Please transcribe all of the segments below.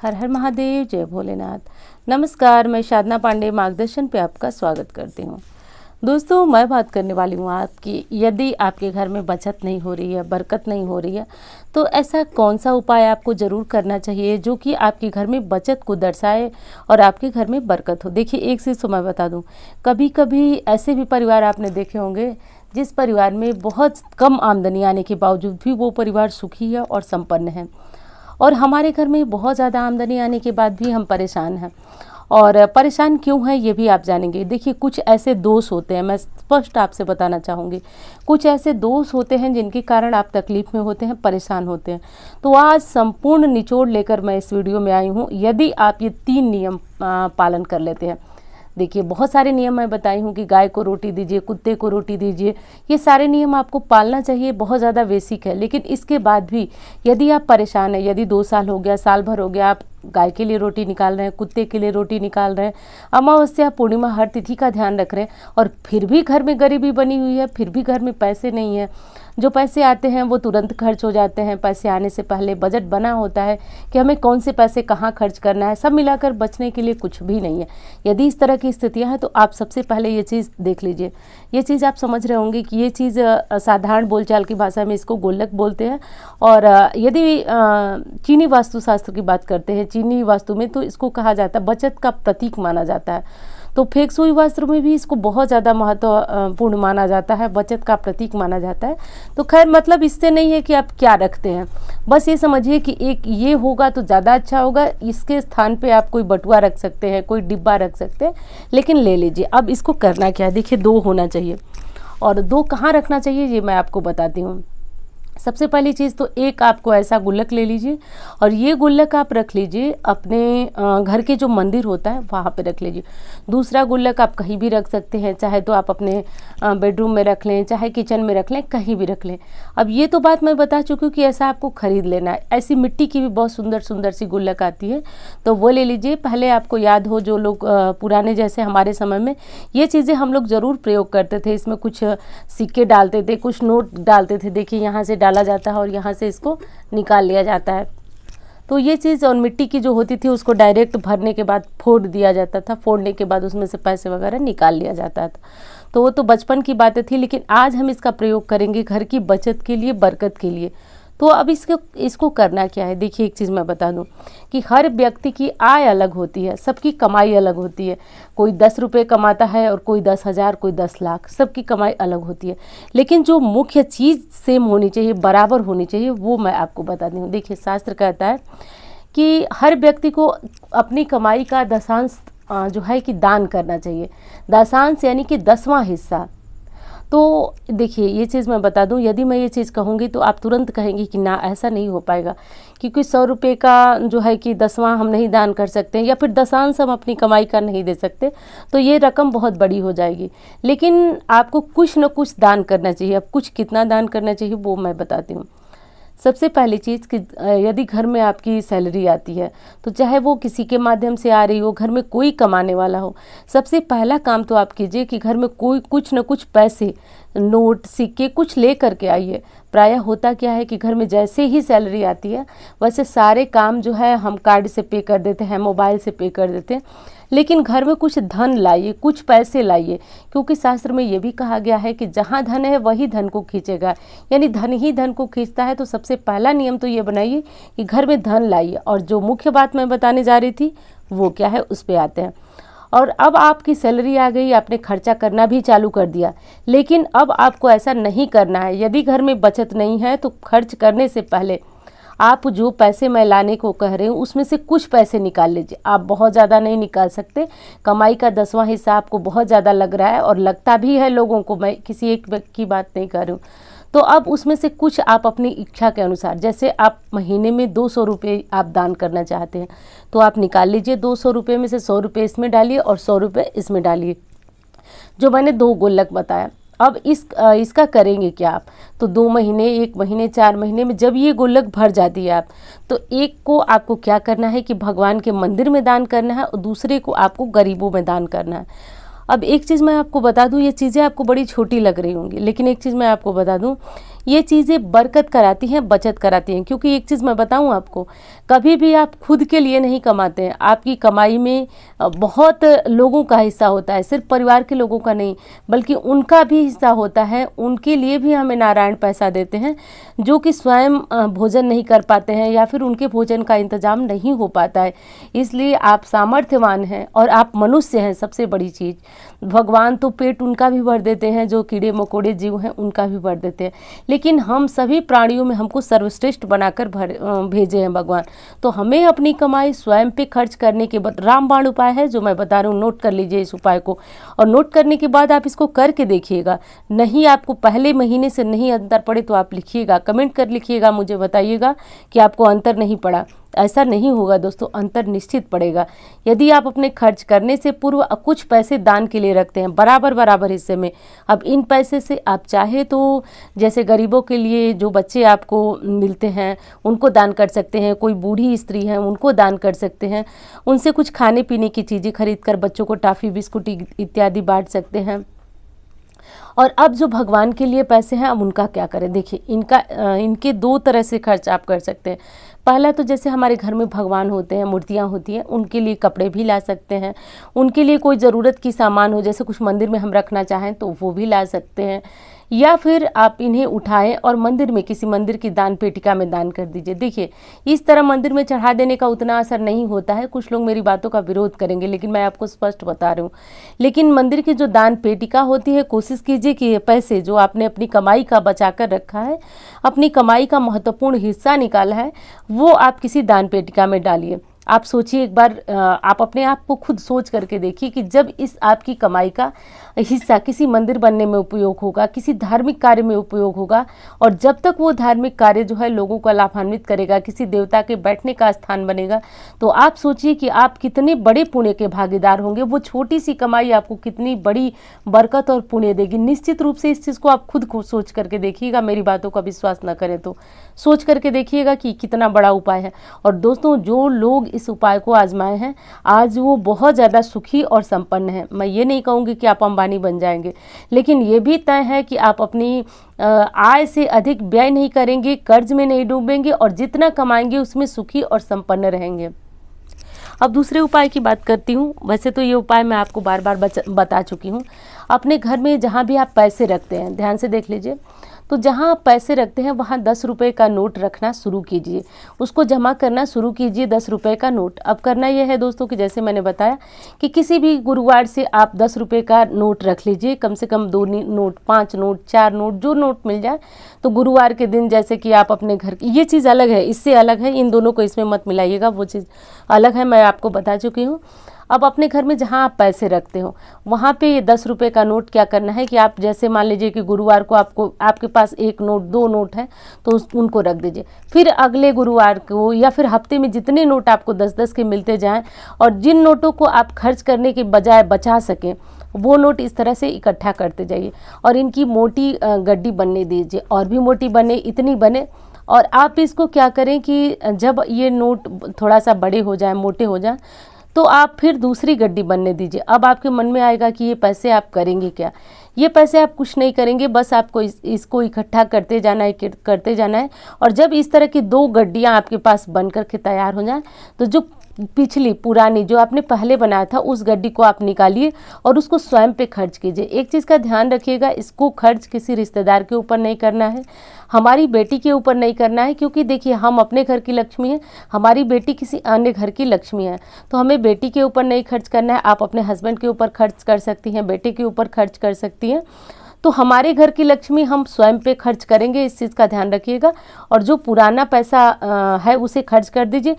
हर हर महादेव, जय भोलेनाथ। नमस्कार, मैं साधना पांडे मार्गदर्शन पे आपका स्वागत करती हूँ। दोस्तों, मैं बात करने वाली हूँ आपकी, यदि आपके घर में बचत नहीं हो रही है, बरकत नहीं हो रही है, तो ऐसा कौन सा उपाय आपको ज़रूर करना चाहिए जो कि आपके घर में बचत को दर्शाए और आपके घर में बरकत हो। देखिए, एक चीज़ तो मैं बता दूँ, कभी कभी ऐसे भी परिवार आपने देखे होंगे जिस परिवार में बहुत कम आमदनी आने के बावजूद भी वो परिवार सुखी है और संपन्न है, और हमारे घर में बहुत ज़्यादा आमदनी आने के बाद भी हम परेशान हैं। और परेशान क्यों हैं ये भी आप जानेंगे। देखिए, कुछ ऐसे दोष होते हैं, मैं स्पष्ट आपसे बताना चाहूँगी, कुछ ऐसे दोष होते हैं जिनके कारण आप तकलीफ़ में होते हैं, परेशान होते हैं। तो आज संपूर्ण निचोड़ लेकर मैं इस वीडियो में आई हूँ। यदि आप ये 3 नियम पालन कर लेते हैं, देखिए बहुत सारे नियम मैं बताई हूँ कि गाय को रोटी दीजिए, कुत्ते को रोटी दीजिए, ये सारे नियम आपको पालना चाहिए, बहुत ज़्यादा बेसिक है। लेकिन इसके बाद भी यदि आप परेशान हैं, यदि 2 साल हो गया, साल भर हो गया, आप गाय के लिए रोटी निकाल रहे हैं, कुत्ते के लिए रोटी निकाल रहे हैं, अमावस्या पूर्णिमा हर तिथि का ध्यान रख रहे हैं, और फिर भी घर में गरीबी बनी हुई है, फिर भी घर में पैसे नहीं है, जो पैसे आते हैं वो तुरंत खर्च हो जाते हैं। पैसे आने से पहले बजट बना होता है कि हमें कौन से पैसे कहाँ खर्च करना है, सब मिलाकर बचने के लिए कुछ भी नहीं है। यदि इस तरह की स्थितियाँ हैं तो आप सबसे पहले ये चीज़ देख लीजिए। ये चीज़ आप समझ रहे होंगे कि ये चीज़ साधारण बोलचाल की भाषा में इसको गोलक बोलते हैं। और यदि चीनी वास्तुशास्त्र की बात करते हैं, चीनी वास्तु में तो इसको कहा जाता है, बचत का प्रतीक माना जाता है। तो फेंग शुई वास्तु में भी इसको बहुत ज़्यादा महत्वपूर्ण माना जाता है, बचत का प्रतीक माना जाता है। तो खैर, मतलब इससे नहीं है कि आप क्या रखते हैं, बस ये समझिए कि एक ये होगा तो ज़्यादा अच्छा होगा। इसके स्थान पे आप कोई बटुआ रख सकते हैं, कोई डिब्बा रख सकते हैं, लेकिन ले लीजिए। अब इसको करना क्या है, देखिए 2 होना चाहिए, और 2 कहाँ रखना चाहिए ये मैं आपको बताती हूँ। सबसे पहली चीज़ तो एक आपको ऐसा गुल्लक ले लीजिए, और ये गुल्लक आप रख लीजिए अपने घर के जो मंदिर होता है वहाँ पे रख लीजिए। दूसरा गुल्लक आप कहीं भी रख सकते हैं, चाहे तो आप अपने बेडरूम में रख लें, चाहे किचन में रख लें, कहीं भी रख लें। अब ये तो बात मैं बता चुकी हूँ कि ऐसा आपको खरीद लेना है। ऐसी मिट्टी की भी बहुत सुंदर सुंदर सी गुल्लक आती है, तो वो ले लीजिए। पहले आपको याद हो, जो लोग पुराने जैसे हमारे समय में ये चीज़ें हम लोग ज़रूर प्रयोग करते थे, इसमें कुछ सिक्के डालते थे, कुछ नोट डालते थे। देखिए, यहाँ से डाला जाता है और यहाँ से इसको निकाल लिया जाता है। तो ये चीज़, और मिट्टी की जो होती थी उसको डायरेक्ट भरने के बाद फोड़ दिया जाता था, फोड़ने के बाद उसमें से पैसे वगैरह निकाल लिया जाता था। तो वो तो बचपन की बातें थी, लेकिन आज हम इसका प्रयोग करेंगे घर की बचत के लिए, बरकत के लिए। तो अब इसको करना क्या है, देखिए एक चीज़ मैं बता दूं कि हर व्यक्ति की आय अलग होती है, सबकी कमाई अलग होती है। कोई 10 रुपये कमाता है और कोई 10,000, कोई 10 लाख, सबकी कमाई अलग होती है। लेकिन जो मुख्य चीज़ सेम होनी चाहिए, बराबर होनी चाहिए, वो मैं आपको बताती हूँ। देखिए, शास्त्र कहता है कि हर व्यक्ति को अपनी कमाई का दशांश जो है कि दान करना चाहिए। दशांश यानी कि 10वां हिस्सा। तो देखिए, ये चीज़ मैं बता दूं, यदि मैं ये चीज़ कहूँगी तो आप तुरंत कहेंगी कि ना, ऐसा नहीं हो पाएगा, क्योंकि 100 रुपये का जो है कि 10वां हम नहीं दान कर सकते, या फिर दशांश हम अपनी कमाई का नहीं दे सकते, तो ये रकम बहुत बड़ी हो जाएगी। लेकिन आपको कुछ न कुछ दान करना चाहिए। अब कुछ कितना दान करना चाहिए वो मैं बताती हूँ। सबसे पहली चीज़ कि यदि घर में आपकी सैलरी आती है, तो चाहे वो किसी के माध्यम से आ रही हो, घर में कोई कमाने वाला हो, सबसे पहला काम तो आप कीजिए कि घर में कोई कुछ न कुछ पैसे, नोट, सिक्के कुछ ले करके आइए। प्रायः होता क्या है कि घर में जैसे ही सैलरी आती है, वैसे सारे काम जो है हम कार्ड से पे कर देते हैं, मोबाइल से पे कर देते हैं। लेकिन घर में कुछ धन लाइए, कुछ पैसे लाइए, क्योंकि शास्त्र में ये भी कहा गया है कि जहाँ धन है वही धन को खींचेगा, यानी धन ही धन को खींचता है। तो सबसे पहला नियम तो ये बनाइए कि घर में धन लाइए। और जो मुख्य बात मैं बताने जा रही थी वो क्या है, उस पर आते हैं। और अब आपकी सैलरी आ गई, आपने खर्चा करना भी चालू कर दिया, लेकिन अब आपको ऐसा नहीं करना है। यदि घर में बचत नहीं है तो खर्च करने से पहले आप जो पैसे मैं लाने को कह रही हूँ उसमें से कुछ पैसे निकाल लीजिए। आप बहुत ज़्यादा नहीं निकाल सकते, कमाई का 10वां हिस्सा आपको बहुत ज़्यादा लग रहा है, और लगता भी है लोगों को, मैं किसी एक की बात नहीं कर रही हूँ। तो अब उसमें से कुछ आप अपनी इच्छा के अनुसार, जैसे आप महीने में 200 रुपये आप दान करना चाहते हैं, तो आप निकाल लीजिए। 200 रुपये में से 100 रुपये इसमें डालिए और 100 रुपये इसमें डालिए, जो मैंने 2 गुल्लक बताया। अब इसका करेंगे क्या आप, तो 2 महीने, 1 महीने, 4 महीने में जब ये गुल्लक भर जाती है आप, तो एक को आपको क्या करना है कि भगवान के मंदिर में दान करना है, और दूसरे को आपको गरीबों में दान करना है। अब एक चीज़ मैं आपको बता दूं, ये चीज़ें आपको बड़ी छोटी लग रही होंगी, लेकिन एक चीज़ मैं आपको बता दूं, ये चीज़ें बरकत कराती हैं, बचत कराती हैं। क्योंकि एक चीज़ मैं बताऊं आपको, कभी भी आप खुद के लिए नहीं कमाते हैं, आपकी कमाई में बहुत लोगों का हिस्सा होता है, सिर्फ परिवार के लोगों का नहीं बल्कि उनका भी हिस्सा होता है। उनके लिए भी हमें नारायण पैसा देते हैं जो कि स्वयं भोजन नहीं कर पाते हैं या फिर उनके भोजन का इंतजाम नहीं हो पाता है। इसलिए आप सामर्थ्यवान हैं और आप मनुष्य हैं। सबसे बड़ी चीज़, भगवान तो पेट उनका भी भर देते हैं, जो कीड़े मकोड़े जीव हैं उनका भी भर देते हैं, लेकिन हम सभी प्राणियों में हमको सर्वश्रेष्ठ बनाकर भेजे हैं भगवान। तो हमें अपनी कमाई स्वयं पे खर्च करने के बाद रामबाण उपाय है जो मैं बता रही हूँ, नोट कर लीजिए इस उपाय को। और नोट करने के बाद आप इसको करके देखिएगा। नहीं आपको पहले महीने से नहीं अंतर पड़े तो आप लिखिएगा, कमेंट कर लिखिएगा, मुझे बताइएगा कि आपको अंतर नहीं पड़ा। ऐसा नहीं होगा दोस्तों, अंतर निश्चित पड़ेगा। यदि आप अपने खर्च करने से पूर्व कुछ पैसे दान के लिए रखते हैं बराबर बराबर हिस्से में, अब इन पैसे से आप चाहे तो जैसे गरीबों के लिए जो बच्चे आपको मिलते हैं उनको दान कर सकते हैं, कोई बूढ़ी स्त्री है उनको दान कर सकते हैं, उनसे कुछ खाने पीने की चीज़ें खरीद कर बच्चों को टॉफ़ी बिस्कुट इत्यादि बांट सकते हैं। और अब जो भगवान के लिए पैसे हैं, अब उनका क्या करें। देखिए इनके दो तरह से खर्च आप कर सकते हैं। पहला तो जैसे हमारे घर में भगवान होते हैं, मूर्तियाँ होती हैं, उनके लिए कपड़े भी ला सकते हैं। उनके लिए कोई ज़रूरत की सामान हो, जैसे कुछ मंदिर में हम रखना चाहें तो वो भी ला सकते हैं। या फिर आप इन्हें उठाएं और मंदिर में किसी मंदिर की दान पेटिका में दान कर दीजिए। देखिए इस तरह मंदिर में चढ़ा देने का उतना असर नहीं होता है, कुछ लोग मेरी बातों का विरोध करेंगे लेकिन मैं आपको स्पष्ट बता रही हूँ। लेकिन मंदिर की जो दान पेटिका होती है, कोशिश कीजिए कि पैसे जो आपने अपनी कमाई का बचा कर रखा है, अपनी कमाई का महत्वपूर्ण हिस्सा निकाला है, वो आप किसी दान पेटिका में डालिए। आप सोचिए एक बार, आप अपने आप को खुद सोच करके देखिए कि जब इस आपकी कमाई का हिस्सा किसी मंदिर बनने में उपयोग होगा, किसी धार्मिक कार्य में उपयोग होगा, और जब तक वो धार्मिक कार्य जो है लोगों को लाभान्वित करेगा, किसी देवता के बैठने का स्थान बनेगा, तो आप सोचिए कि आप कितने बड़े पुण्य के भागीदार होंगे। वो छोटी सी कमाई आपको कितनी बड़ी बरकत और पुण्य देगी। निश्चित रूप से इस चीज़ को आप खुद को सोच करके देखिएगा, मेरी बातों का विश्वास न करें तो सोच करके देखिएगा कि कितना बड़ा उपाय है। और दोस्तों जो लोग इस उपाय को आजमाए हैं आज वो बहुत ज़्यादा सुखी और संपन्न हैं। मैं ये नहीं कहूँगी कि आप अंबानी बन जाएंगे, लेकिन ये भी तय है कि आप अपनी आय से अधिक व्यय नहीं करेंगे, कर्ज में नहीं डूबेंगे और जितना कमाएंगे उसमें सुखी और संपन्न रहेंगे। अब दूसरे उपाय की बात करती हूँ। वैसे तो ये उपाय मैं आपको बार बार बता चुकी हूँ। अपने घर में जहाँ भी आप पैसे रखते हैं, ध्यान से देख लीजिए, तो जहाँ आप पैसे रखते हैं वहाँ 10 रुपये का नोट रखना शुरू कीजिए, उसको जमा करना शुरू कीजिए 10 रुपये का नोट। अब करना यह है दोस्तों कि जैसे मैंने बताया कि किसी भी गुरुवार से आप 10 रुपये का नोट रख लीजिए, कम से कम 2 नोट, 5 नोट, 4 नोट, जो नोट मिल जाए। तो गुरुवार के दिन जैसे कि आप अपने घर की, ये चीज़ अलग है, इससे अलग है, इन दोनों को इसमें मत मिलाइएगा, वो चीज़ अलग है, मैं आपको बता चुकी हूँ। अब अपने घर में जहाँ आप पैसे रखते हो वहाँ पे ये 10 रुपये का नोट क्या करना है कि आप जैसे मान लीजिए कि गुरुवार को आपके पास 1 नोट 2 नोट है तो उनको रख दीजिए। फिर अगले गुरुवार को या फिर हफ्ते में जितने नोट आपको 10-10 के मिलते जाएं, और जिन नोटों को आप खर्च करने के बजाय बचा सकें वो नोट इस तरह से इकट्ठा करते जाइए और इनकी मोटी गड्डी बनने दीजिए, और भी मोटी बने, इतनी बने। और आप इसको क्या करें कि जब ये नोट थोड़ा सा बड़े हो जाए, मोटे हो जाए, तो आप फिर दूसरी गड्डी बनने दीजिए। अब आपके मन में आएगा कि ये पैसे आप करेंगे क्या। ये पैसे आप कुछ नहीं करेंगे, बस आपको इसको इकट्ठा करते जाना है, करते जाना है। और जब इस तरह की 2 गड्डियाँ आपके पास बन करके तैयार हो जाए तो जो पिछली पुरानी जो आपने पहले बनाया था उस गड्डी को आप निकालिए और उसको स्वयं पे खर्च कीजिए। एक चीज़ का ध्यान रखिएगा, इसको खर्च किसी रिश्तेदार के ऊपर नहीं करना है, हमारी बेटी के ऊपर नहीं करना है, क्योंकि देखिए हम अपने घर की लक्ष्मी हैं, हमारी बेटी किसी अन्य घर की लक्ष्मी है, तो हमें बेटी के ऊपर नहीं खर्च करना है। आप अपने हस्बैंड के ऊपर खर्च कर सकती हैं, बेटे के ऊपर खर्च कर सकती हैं। तो हमारे घर की लक्ष्मी हम स्वयं पे खर्च करेंगे, इस चीज़ का ध्यान रखिएगा। और जो पुराना पैसा है उसे खर्च कर दीजिए,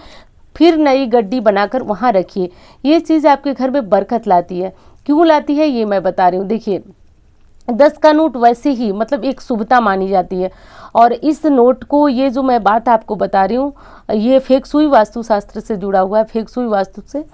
फिर नई गड्डी बनाकर वहाँ रखिए। ये चीज़ आपके घर में बरकत लाती है। क्यों लाती है ये मैं बता रही हूँ। देखिए 10 का नोट वैसे ही मतलब एक शुभता मानी जाती है, और इस नोट को, ये जो मैं बात आपको बता रही हूँ, ये फेक सुई वास्तुशास्त्र से जुड़ा हुआ है, फेक सुई वास्तु से।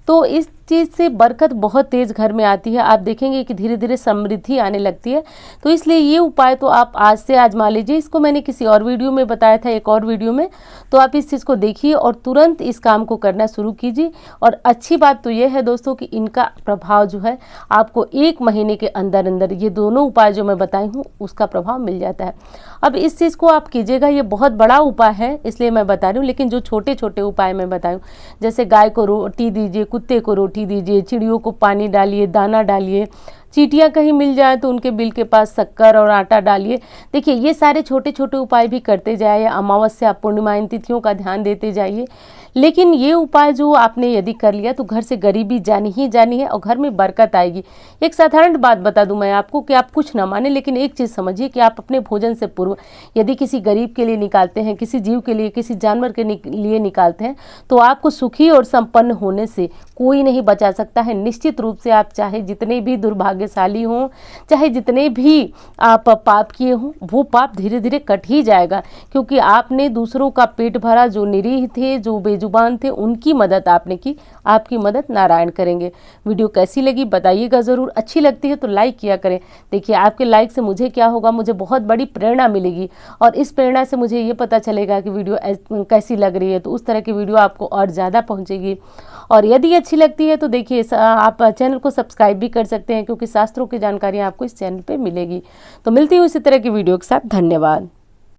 तो इस चीज़ से बरकत बहुत तेज़ घर में आती है, आप देखेंगे कि धीरे धीरे समृद्धि आने लगती है। तो इसलिए ये उपाय तो आप आज से आजमा लीजिए। इसको मैंने किसी और वीडियो में बताया था, एक और वीडियो में, तो आप इस चीज़ को देखिए और तुरंत इस काम को करना शुरू कीजिए। और अच्छी बात तो ये है दोस्तों कि इनका प्रभाव जो है आपको 1 महीने के अंदर अंदर, ये दोनों उपाय जो मैं बताई हूँ उसका प्रभाव मिल जाता है। अब इस चीज़ को आप कीजिएगा, ये बहुत बड़ा उपाय है इसलिए मैं बता रही हूँ, लेकिन जो छोटे छोटे उपाय मैं बताऊँ, जैसे गाय को रोटी दीजिए, कुत्ते को रोटी दीजिए, चिड़ियों को पानी डालिए, दाना डालिए, चींटियाँ कहीं मिल जाए तो उनके बिल के पास शक्कर और आटा डालिए। देखिए ये सारे छोटे छोटे उपाय भी करते जाइए, अमावस्या पूर्णिमा इन तिथियों का ध्यान देते जाइए। लेकिन ये उपाय जो आपने यदि कर लिया तो घर से गरीबी जानी ही जानी है और घर में बरकत आएगी। एक साधारण बात बता दूं मैं आपको कि आप कुछ ना माने, लेकिन एक चीज़ समझिए कि आप अपने भोजन से पूर्व यदि किसी गरीब के लिए निकालते हैं, किसी जीव के लिए, किसी जानवर के लिए निकालते हैं, तो आपको सुखी और संपन्न होने से कोई नहीं बचा सकता है। निश्चित रूप से आप चाहे जितने भी दुर्भाग्यशाली हों, चाहे जितने भी आप पाप किए हों, वो पाप धीरे धीरे कट ही जाएगा, क्योंकि आपने दूसरों का पेट भरा। जो निरीह थे, जो बेजुबान थे, उनकी मदद आपने की। आपकी मदद नारायण करेंगे। वीडियो कैसी लगी बताइएगा ज़रूर। अच्छी लगती है तो लाइक किया करें। देखिए आपके लाइक से मुझे क्या होगा, मुझे बहुत बड़ी प्रेरणा मिलेगी और इस प्रेरणा से मुझे ये पता चलेगा कि वीडियो कैसी लग रही है, तो उस तरह की वीडियो आपको और ज़्यादा पहुँचेगी। और यदि अच्छी लगती है तो देखिए आप चैनल को सब्सक्राइब भी कर सकते हैं, क्योंकि शास्त्रों की जानकारी आपको इस चैनल पे मिलेगी। तो मिलती हूँ इसी तरह की वीडियो के साथ। धन्यवाद।